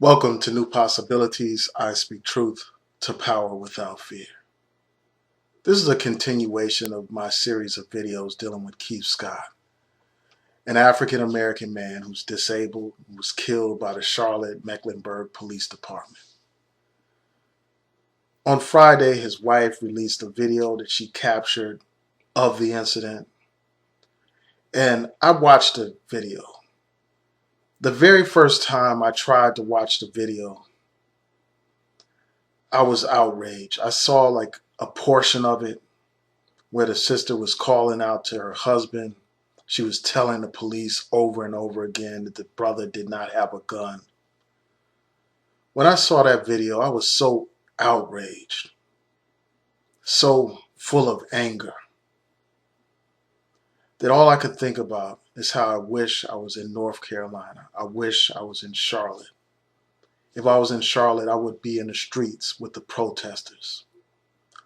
Welcome to New Possibilities. I speak truth to power without fear. This is a continuation of my series of videos dealing with Rakeyia Scott, an African American man who's disabled and was killed by the Charlotte-Mecklenburg Police Department. On Friday, his wife released a video that she captured of the incident, and I watched the video. The very first time I tried to watch the video, I was outraged. I saw like a portion of it where the sister was calling out to her husband. She was telling the police over and over again that the brother did not have a gun. When I saw that video, I was so outraged, so full of anger, that all I could think about is how I wish I was in North Carolina. I wish I was in Charlotte. If I was in Charlotte, I would be in the streets with the protesters,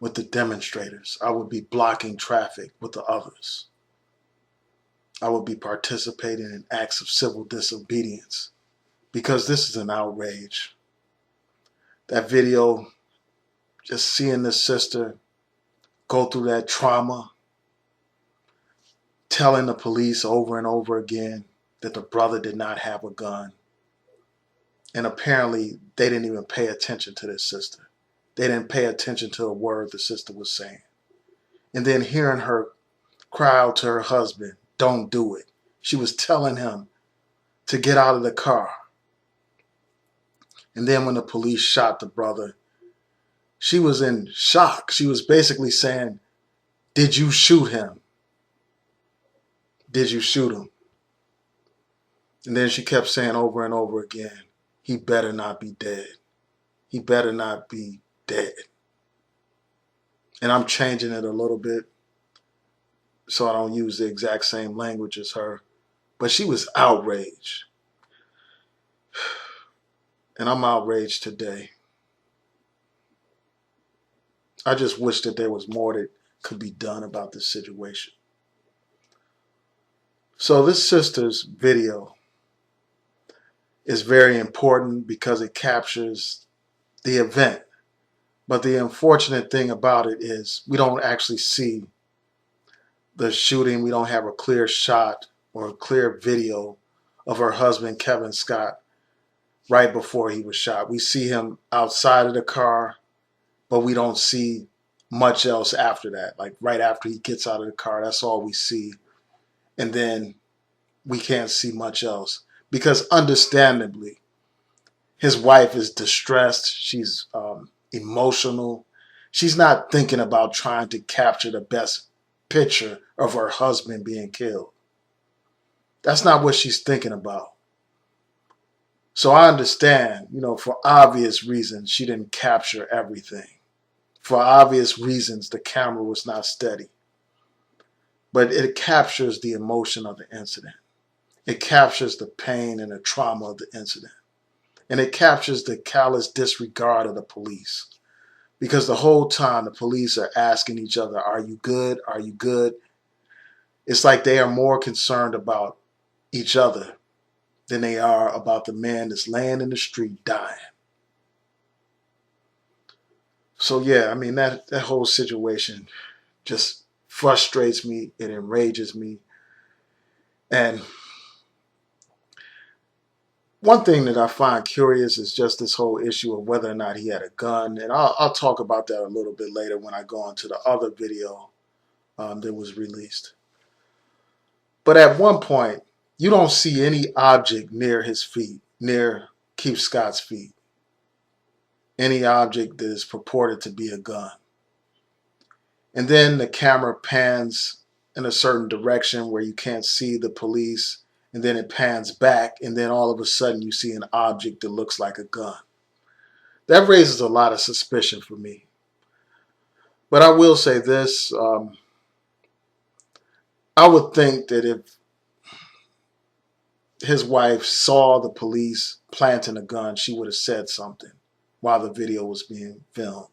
with the demonstrators. I would be blocking traffic with the others. I would be participating in acts of civil disobedience, because this is an outrage. That video, just seeing this sister go through that trauma, telling the police over and over again that the brother did not have a gun. And apparently they didn't even pay attention to this sister. They didn't pay attention to a word the sister was saying. And then hearing her cry out to her husband, "Don't do it." She was telling him to get out of the car. And then when the police shot the brother, she was in shock. She was basically saying, "Did you shoot him? Did you shoot him?" And then she kept saying over and over again, "He better not be dead. He better not be dead." And I'm changing it a little bit so I don't use the exact same language as her. But she was outraged. And I'm outraged today. I just wish that there was more that could be done about this situation. So this sister's video is very important because it captures the event. But the unfortunate thing about it is we don't actually see the shooting. We don't have a clear shot or a clear video of her husband, Kevin Scott, right before he was shot. We see him outside of the car, but we don't see much else after that. Like right after he gets out of the car, that's all we see. And then we can't see much else because understandably, his wife is distressed. She's emotional. She's not thinking about trying to capture the best picture of her husband being killed. That's not what she's thinking about. So I understand, for obvious reasons, she didn't capture everything. For obvious reasons, the camera was not steady. But it captures the emotion of the incident. It captures the pain and the trauma of the incident. And it captures the callous disregard of the police. Because the whole time the police are asking each other, "Are you good? Are you good?" It's like they are more concerned about each other than they are about the man that's laying in the street dying. So yeah, I mean, that whole situation just frustrates me. It enrages me. And one thing that I find curious is just this whole issue of whether or not he had a gun. And I'll talk about that a little bit later when I go on to the other video that was released. But at one point, you don't see any object near his feet, near Rakeyia Scott's feet. Any object that is purported to be a gun. And then the camera pans in a certain direction where you can't see the police, and then it pans back, and then all of a sudden you see an object that looks like a gun. That raises a lot of suspicion for me. But I will say this, I would think that if his wife saw the police planting a gun, she would have said something while the video was being filmed.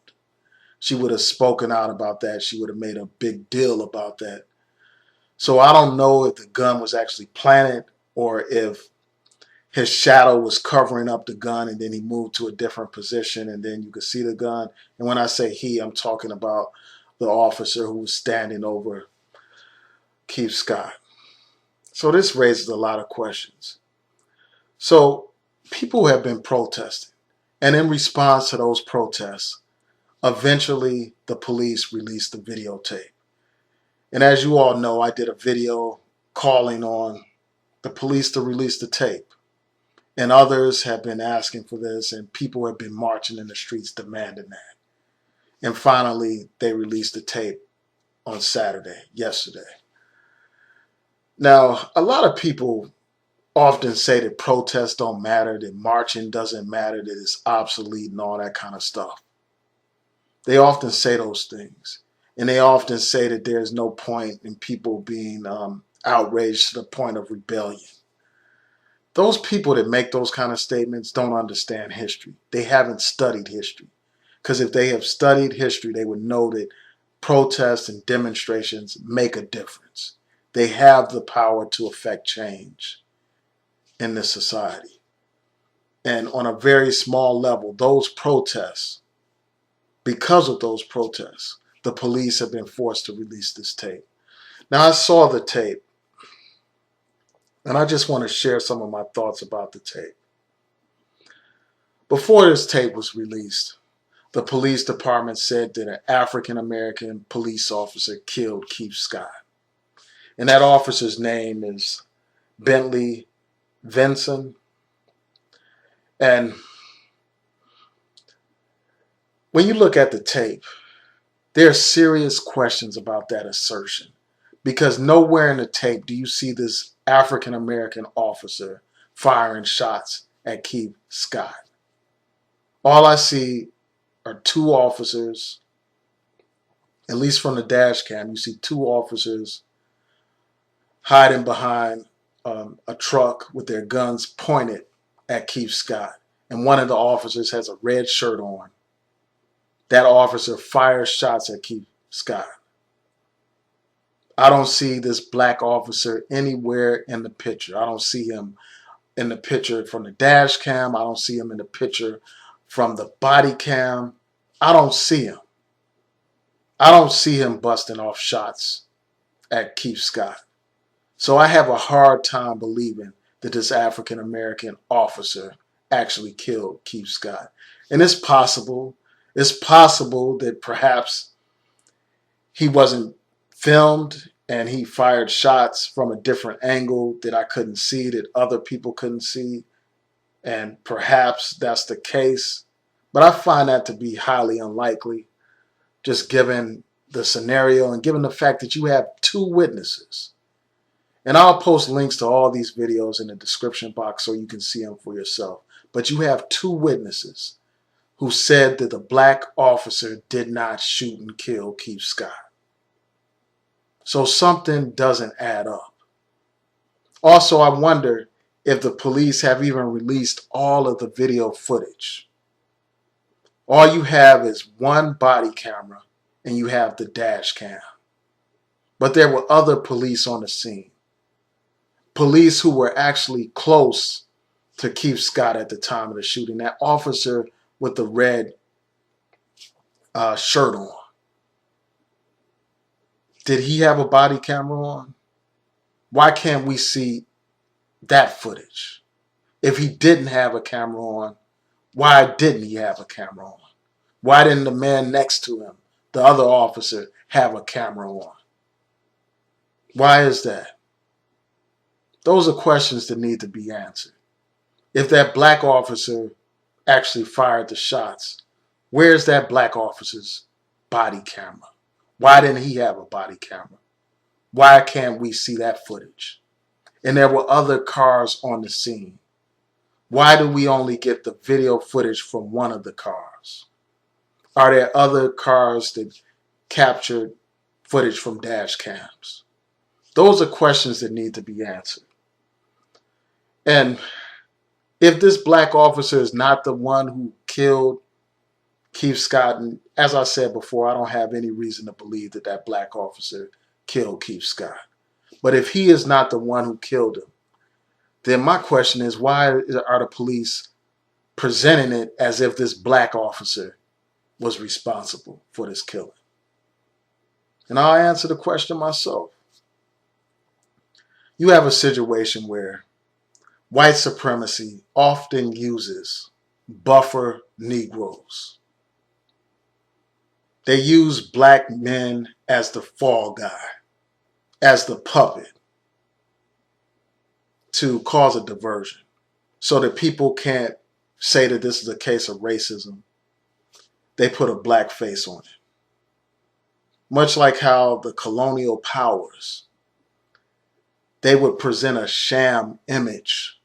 She would have spoken out about that. She would have made a big deal about that. So I don't know if the gun was actually planted or if his shadow was covering up the gun, and then he moved to a different position, and then you could see the gun. And when I say he, I'm talking about the officer who was standing over Keith Scott. So this raises a lot of questions. So people have been protesting, and in response to those protests, eventually the police released the videotape. And as you all know, I did a video calling on the police to release the tape. And others have been asking for this, and people have been marching in the streets demanding that. And finally, they released the tape on Saturday, yesterday. Now, a lot of people often say that protests don't matter, that marching doesn't matter, that it's obsolete and all that kind of stuff. They often say those things. And they often say that there's no point in people being outraged to the point of rebellion. Those people that make those kind of statements don't understand history. They haven't studied history. Because if they have studied history, they would know that protests and demonstrations make a difference. They have the power to affect change in this society. And on a very small level, those protests, because of those protests, the police have been forced to release this tape. Now, I saw the tape, and I just want to share some of my thoughts about the tape. Before this tape was released, the police department said that an African-American police officer killed Keith Scott. And that officer's name is Bentley Vinson. And when you look at the tape, there are serious questions about that assertion. Because nowhere in the tape do you see this African-American officer firing shots at Keith Scott. All I see are two officers, at least from the dash cam, you see two officers hiding behind a truck with their guns pointed at Keith Scott. And one of the officers has a red shirt on. That officer fires shots at Keith Scott. I don't see this black officer anywhere in the picture. I don't see him in the picture from the dash cam. I don't see him in the picture from the body cam. I don't see him. I don't see him busting off shots at Keith Scott. So I have a hard time believing that this African-American officer actually killed Keith Scott. And it's possible that perhaps he wasn't filmed and he fired shots from a different angle that I couldn't see, that other people couldn't see. And perhaps that's the case. But I find that to be highly unlikely, just given the scenario and given the fact that you have two witnesses. And I'll post links to all these videos in the description box so you can see them for yourself. But you have two witnesses who said that the black officer did not shoot and kill Keith Scott. So something doesn't add up. Also, I wonder if the police have even released all of the video footage. All you have is one body camera and you have the dash cam. But there were other police on the scene. Police who were actually close to Keith Scott at the time of the shooting. That officer with the red shirt on. Did he have a body camera on? Why can't we see that footage? If he didn't have a camera on, why didn't he have a camera on? Why didn't the man next to him, the other officer, have a camera on? Why is that? Those are questions that need to be answered. If that black officer actually fired the shots, where's that black officer's body camera? Why didn't he have a body camera? Why can't we see that footage? And there were other cars on the scene. Why do we only get the video footage from one of the cars? Are there other cars that captured footage from dash cams? Those are questions that need to be answered. And if this black officer is not the one who killed Keith Scott, and as I said before, I don't have any reason to believe that that black officer killed Keith Scott. But if he is not the one who killed him, then my question is, why are the police presenting it as if this black officer was responsible for this killing? And I'll answer the question myself. You have a situation where white supremacy often uses buffer Negroes. They use black men as the fall guy, as the puppet, to cause a diversion so that people can't say that this is a case of racism. They put a black face on it. Much like how the colonial powers, they would present a sham image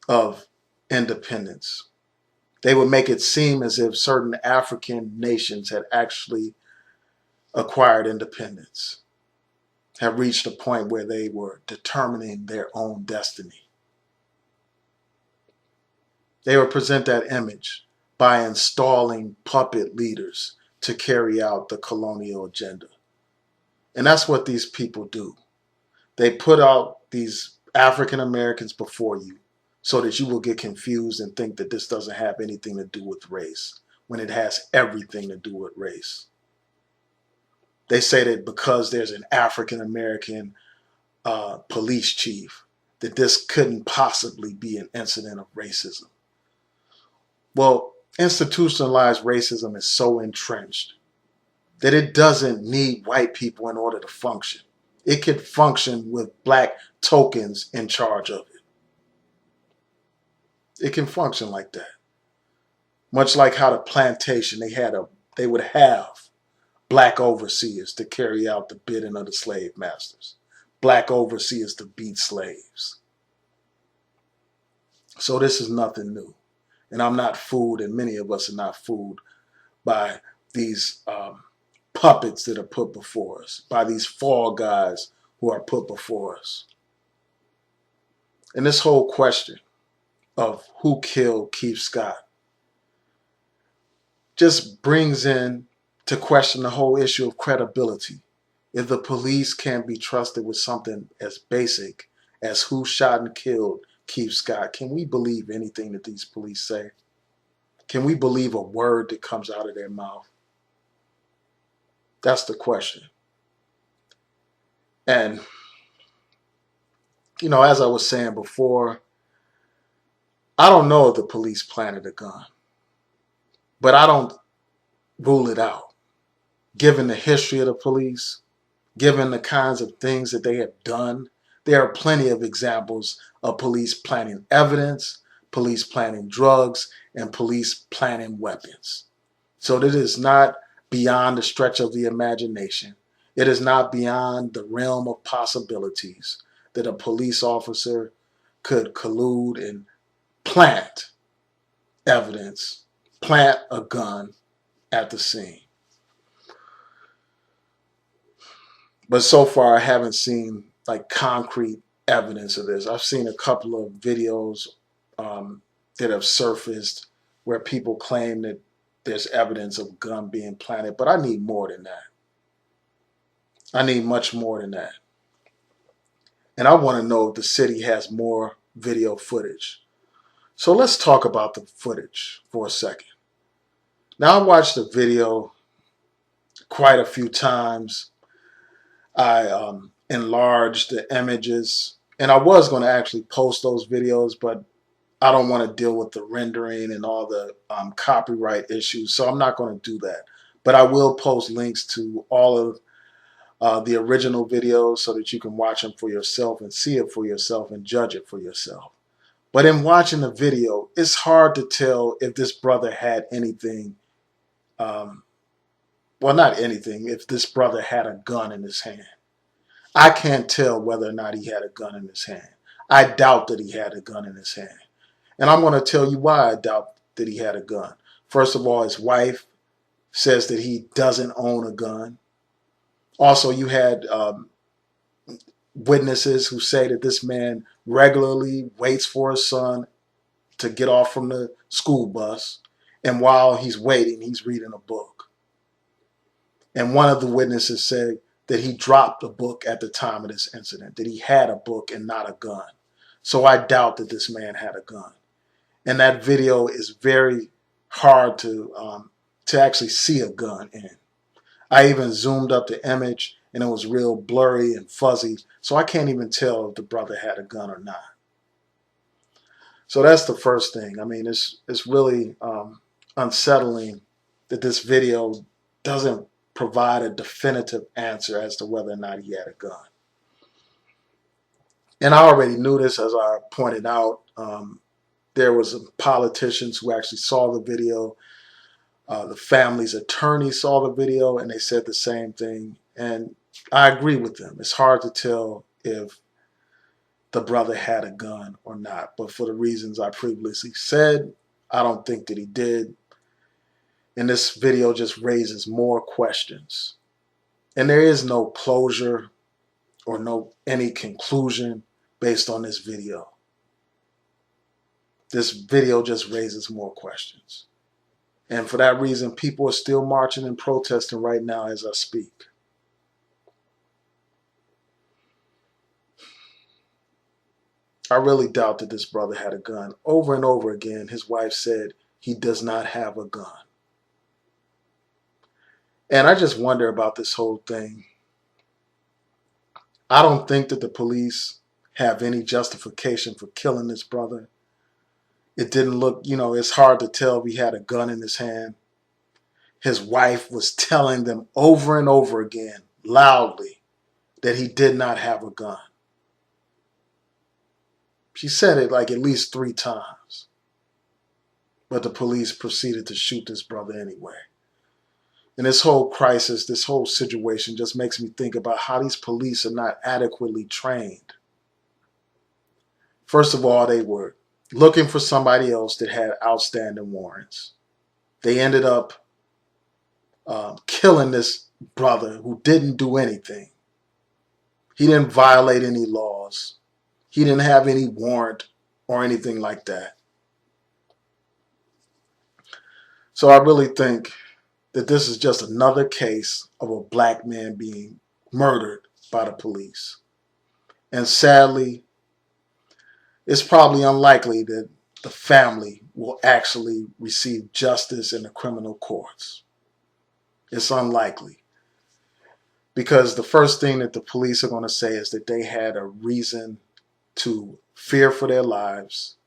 of independence. They would make it seem as if certain African nations had actually acquired independence, have reached a point where they were determining their own destiny. They would present that image by installing puppet leaders to carry out the colonial agenda. And that's what these people do. They put out these African Americans before you so that you will get confused and think that this doesn't have anything to do with race, when it has everything to do with race. They say that because there's an African American police chief, that this couldn't possibly be an incident of racism. Well, institutionalized racism is so entrenched that it doesn't need white people in order to function. It could function with black tokens in charge of it. It can function like that. Much like how the plantation, they would have black overseers to carry out the bidding of the slave masters. Black overseers to beat slaves. So this is nothing new. And I'm not fooled, and many of us are not fooled by these puppets that are put before us, by these fall guys who are put before us. And this whole question of who killed Keith Scott just brings in to question the whole issue of credibility. If the police can't be trusted with something as basic as who shot and killed Keith Scott, can we believe anything that these police say? Can we believe a word that comes out of their mouth? That's the question. And, you know, as I was saying before, I don't know if the police planted a gun, but I don't rule it out. Given the history of the police, given the kinds of things that they have done, there are plenty of examples of police planting evidence, police planting drugs, and police planting weapons. So that is not beyond the stretch of the imagination. It is not beyond the realm of possibilities that a police officer could collude and plant evidence, plant a gun at the scene. But so far, I haven't seen like concrete evidence of this. I've seen a couple of videos that have surfaced where people claim that there's evidence of a gun being planted, but I need more than that. I need much more than that. And I want to know if the city has more video footage. So let's talk about the footage for a second. Now, I watched the video quite a few times. I enlarged the images, and I was going to actually post those videos, but I don't want to deal with the rendering and all the copyright issues, so I'm not going to do that. But I will post links to all of the original videos so that you can watch them for yourself and see it for yourself and judge it for yourself. But in watching the video, it's hard to tell if this brother had anything, well, not anything, if this brother had a gun in his hand. I can't tell whether or not he had a gun in his hand. I doubt that he had a gun in his hand. And I'm going to tell you why I doubt that he had a gun. First of all, his wife says that he doesn't own a gun. Also, you had witnesses who say that this man regularly waits for his son to get off from the school bus. And while he's waiting, he's reading a book. And one of the witnesses said that he dropped a book at the time of this incident, that he had a book and not a gun. So I doubt that this man had a gun. And that video is very hard to actually see a gun in. I even zoomed up the image and it was real blurry and fuzzy, so I can't even tell if the brother had a gun or not. So that's the first thing. I mean, it's really unsettling that this video doesn't provide a definitive answer as to whether or not he had a gun. And I already knew this, as I pointed out. There was some politicians who actually saw the video. The family's attorney saw the video, and they said the same thing. And I agree with them. It's hard to tell if the brother had a gun or not. But for the reasons I previously said, I don't think that he did. And this video just raises more questions. And there is no closure or any conclusion based on this video. This video just raises more questions. And for that reason, people are still marching and protesting right now as I speak. I really doubt that this brother had a gun. Over and over again, his wife said he does not have a gun. And I just wonder about this whole thing. I don't think that the police have any justification for killing this brother. It didn't look, it's hard to tell if he had a gun in his hand. His wife was telling them over and over again, loudly, that he did not have a gun. She said it like at least 3 times. But the police proceeded to shoot this brother anyway. And this whole crisis, this whole situation just makes me think about how these police are not adequately trained. First of all, they were looking for somebody else that had outstanding warrants. They ended up killing this brother who didn't do anything. He didn't violate any laws. He didn't have any warrant or anything like that. So I really think that this is just another case of a black man being murdered by the police. And sadly, it's probably unlikely that the family will actually receive justice in the criminal courts. It's unlikely. Because the first thing that the police are going to say is that they had a reason to fear for their lives.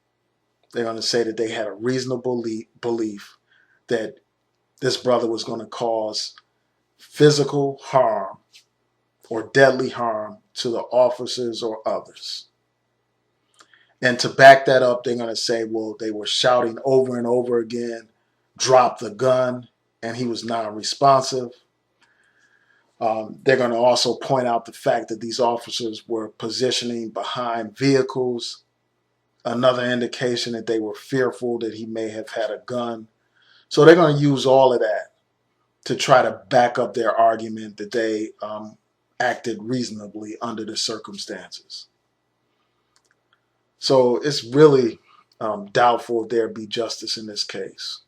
They're going to say that they had a reasonable belief that this brother was going to cause physical harm or deadly harm to the officers or others. And to back that up, they're going to say, well, they were shouting over and over again, drop the gun, and he was non-responsive. They're going to also point out the fact that these officers were positioning behind vehicles, another indication that they were fearful that he may have had a gun. So they're going to use all of that to try to back up their argument that they acted reasonably under the circumstances. So it's really doubtful if there be justice in this case.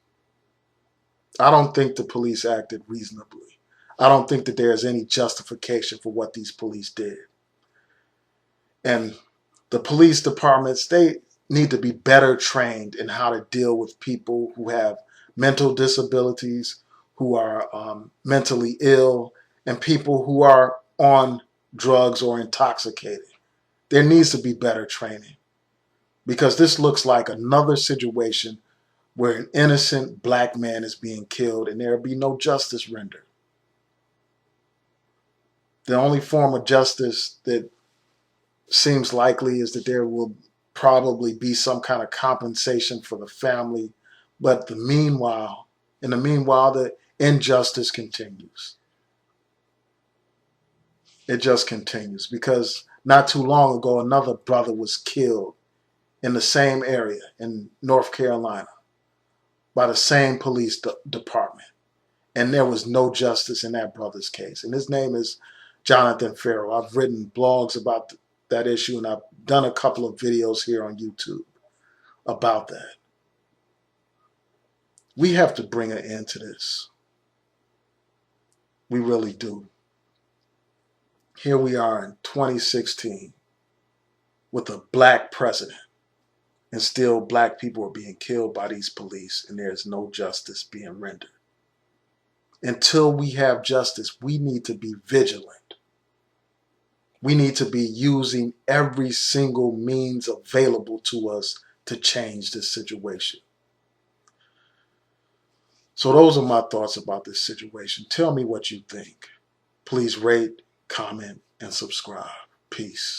I don't think the police acted reasonably. I don't think that there is any justification for what these police did. And the police departments, they need to be better trained in how to deal with people who have mental disabilities, who are mentally ill, and people who are on drugs or intoxicated. There needs to be better training, because this looks like another situation where an innocent black man is being killed and there will be no justice rendered. The only form of justice that seems likely is that there will probably be some kind of compensation for the family. But in the meanwhile, the injustice continues. It just continues, because not too long ago, another brother was killed in the same area in North Carolina by the same police department. And there was no justice in that brother's case. And his name is Jonathan Ferrell. I've written blogs about that issue, and I've done a couple of videos here on YouTube about that. We have to bring an end to this. We really do. Here we are in 2016. with a black president, and still black people are being killed by these police and there's no justice being rendered. Until we have justice, we need to be vigilant. We need to be using every single means available to us to change this situation. So those are my thoughts about this situation. Tell me what you think. Please rate, comment, and subscribe. Peace.